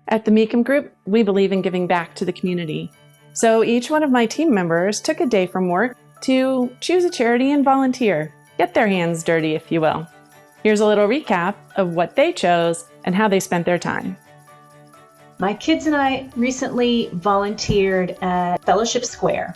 At the Meakem Group, we believe in giving back to the community. So each one of my team members took a day from work to choose a charity and volunteer. Get their hands dirty, if you will. Here's a little recap of what they chose and how they spent their time. My kids and I recently volunteered at Fellowship Square.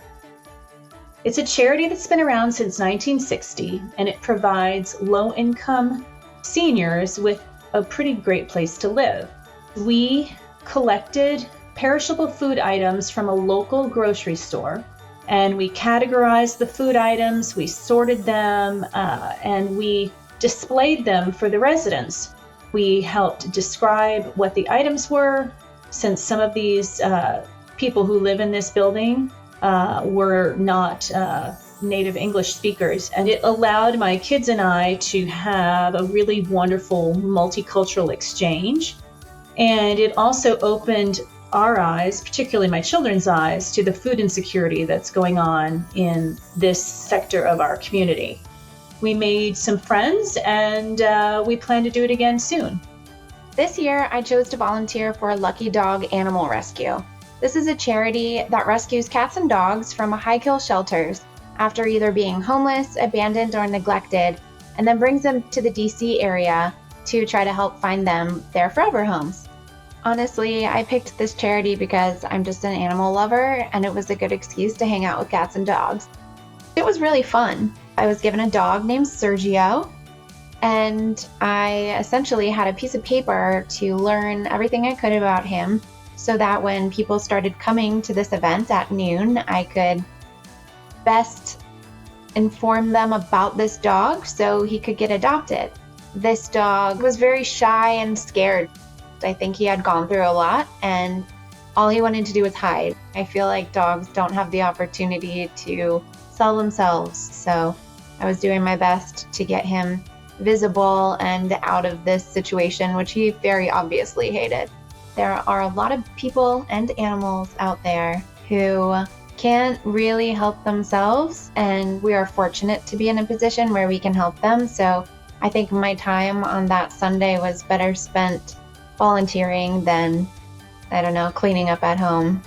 It's a charity that's been around since 1960, and it provides low-income seniors with a pretty great place to live. We collected perishable food items from a local grocery store, and we categorized the food items, we sorted them, and we displayed them for the residents. We helped describe what the items were, since some of these people who live in this building were not native English speakers. And it allowed my kids and I to have a really wonderful multicultural exchange. And it also opened our eyes, particularly my children's eyes, to the food insecurity that's going on in this sector of our community. We made some friends, and we plan to do it again soon. This year, I chose to volunteer for Lucky Dog Animal Rescue. This is a charity that rescues cats and dogs from high-kill shelters after either being homeless, abandoned, or neglected, and then brings them to the DC area to try to help find them their forever homes. Honestly, I picked this charity because I'm just an animal lover, and it was a good excuse to hang out with cats and dogs. It was really fun. I was given a dog named Sergio, and I essentially had a piece of paper to learn everything I could about him so that when people started coming to this event at noon, I could best inform them about this dog so he could get adopted. This dog was very shy and scared. I think he had gone through a lot, and all he wanted to do was hide. I feel like dogs don't have the opportunity to sell themselves, so I was doing my best to get him visible and out of this situation, which he very obviously hated. There are a lot of people and animals out there who can't really help themselves, and we are fortunate to be in a position where we can help them. So I think my time on that Sunday was better spent volunteering than, cleaning up at home.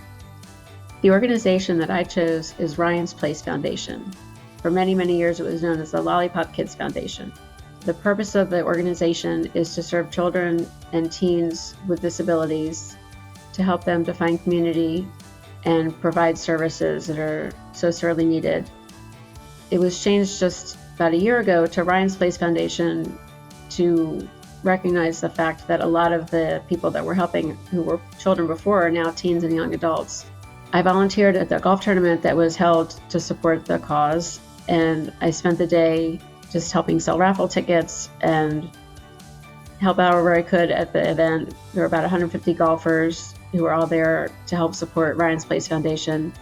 The organization that I chose is Ryan's Place Foundation. For many, many years, it was known as the Lollipop Kids Foundation. The purpose of the organization is to serve children and teens with disabilities, to help them to find community and provide services that are so sorely needed. It was changed just about a year ago to Ryan's Place Foundation to recognize the fact that a lot of the people that we're helping who were children before are now teens and young adults. I volunteered at the golf tournament that was held to support the cause, and I spent the day just helping sell raffle tickets and help out wherever I could at the event. There were about 150 golfers who were all there to help support Ryan's Place Foundation,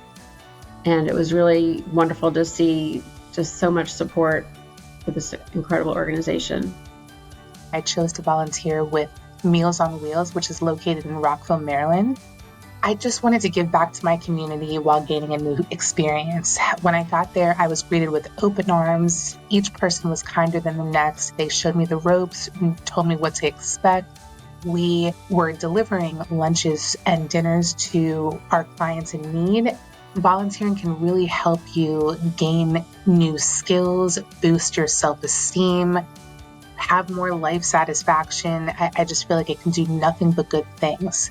and it was really wonderful to see just so much support for this incredible organization. I chose to volunteer with Meals on Wheels, which is located in Rockville, Maryland. I just wanted to give back to my community while gaining a new experience. When I got there, I was greeted with open arms. Each person was kinder than the next. They showed me the ropes and told me what to expect. We were delivering lunches and dinners to our clients in need. Volunteering can really help you gain new skills, boost your self-esteem, have more life satisfaction. I just feel like it can do nothing but good things.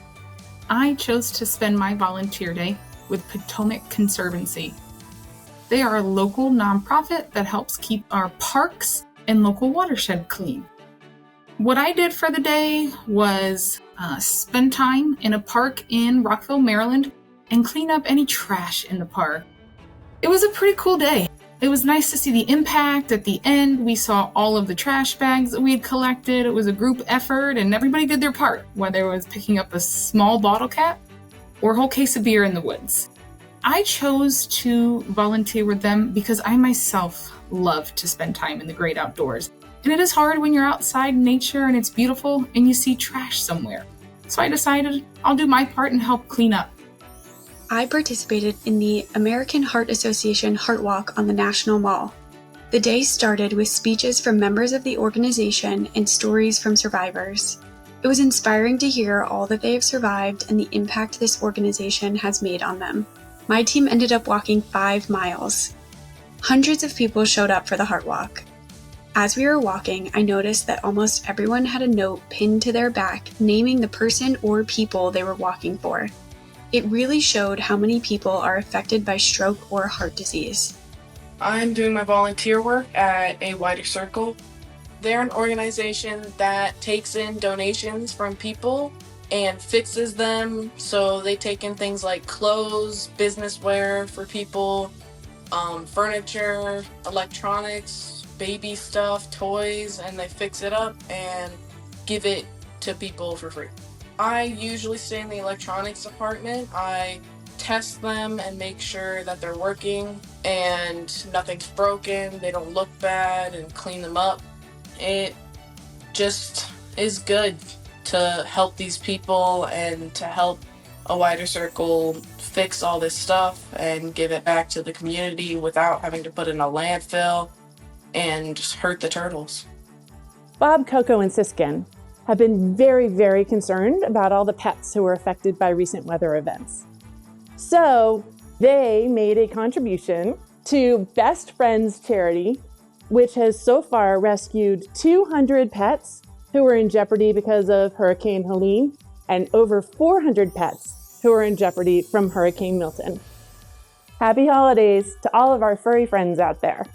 I chose to spend my volunteer day with Potomac Conservancy. They are a local nonprofit that helps keep our parks and local watershed clean. What I did for the day was spend time in a park in Rockville, Maryland, and clean up any trash in the park. It was a pretty cool day. It was nice to see the impact. At the end, we saw all of the trash bags that we had collected. It was a group effort, and everybody did their part, whether it was picking up a small bottle cap or a whole case of beer in the woods. I chose to volunteer with them because I myself love to spend time in the great outdoors. And it is hard when you're outside in nature and it's beautiful and you see trash somewhere. So I decided I'll do my part and help clean up. I participated in the American Heart Association Heart Walk on the National Mall. The day started with speeches from members of the organization and stories from survivors. It was inspiring to hear all that they have survived and the impact this organization has made on them. My team ended up walking 5 miles. Hundreds of people showed up for the Heart Walk. As we were walking, I noticed that almost everyone had a note pinned to their back naming the person or people they were walking for. It really showed how many people are affected by stroke or heart disease. I'm doing my volunteer work at a Wider Circle. They're an organization that takes in donations from people and fixes them. So they take in things like clothes, business wear for people, furniture, electronics, baby stuff, toys, and they fix it up and give it to people for free. I usually stay in the electronics department. I test them and make sure that they're working and nothing's broken, they don't look bad, and clean them up. It just is good to help these people and to help a Wider Circle fix all this stuff and give it back to the community without having to put it in a landfill and just hurt the turtles. Bob, Coco, and Siskin have been very, very concerned about all the pets who were affected by recent weather events. So they made a contribution to Best Friends Charity, which has so far rescued 200 pets who were in jeopardy because of Hurricane Helene and over 400 pets who were in jeopardy from Hurricane Milton. Happy holidays to all of our furry friends out there.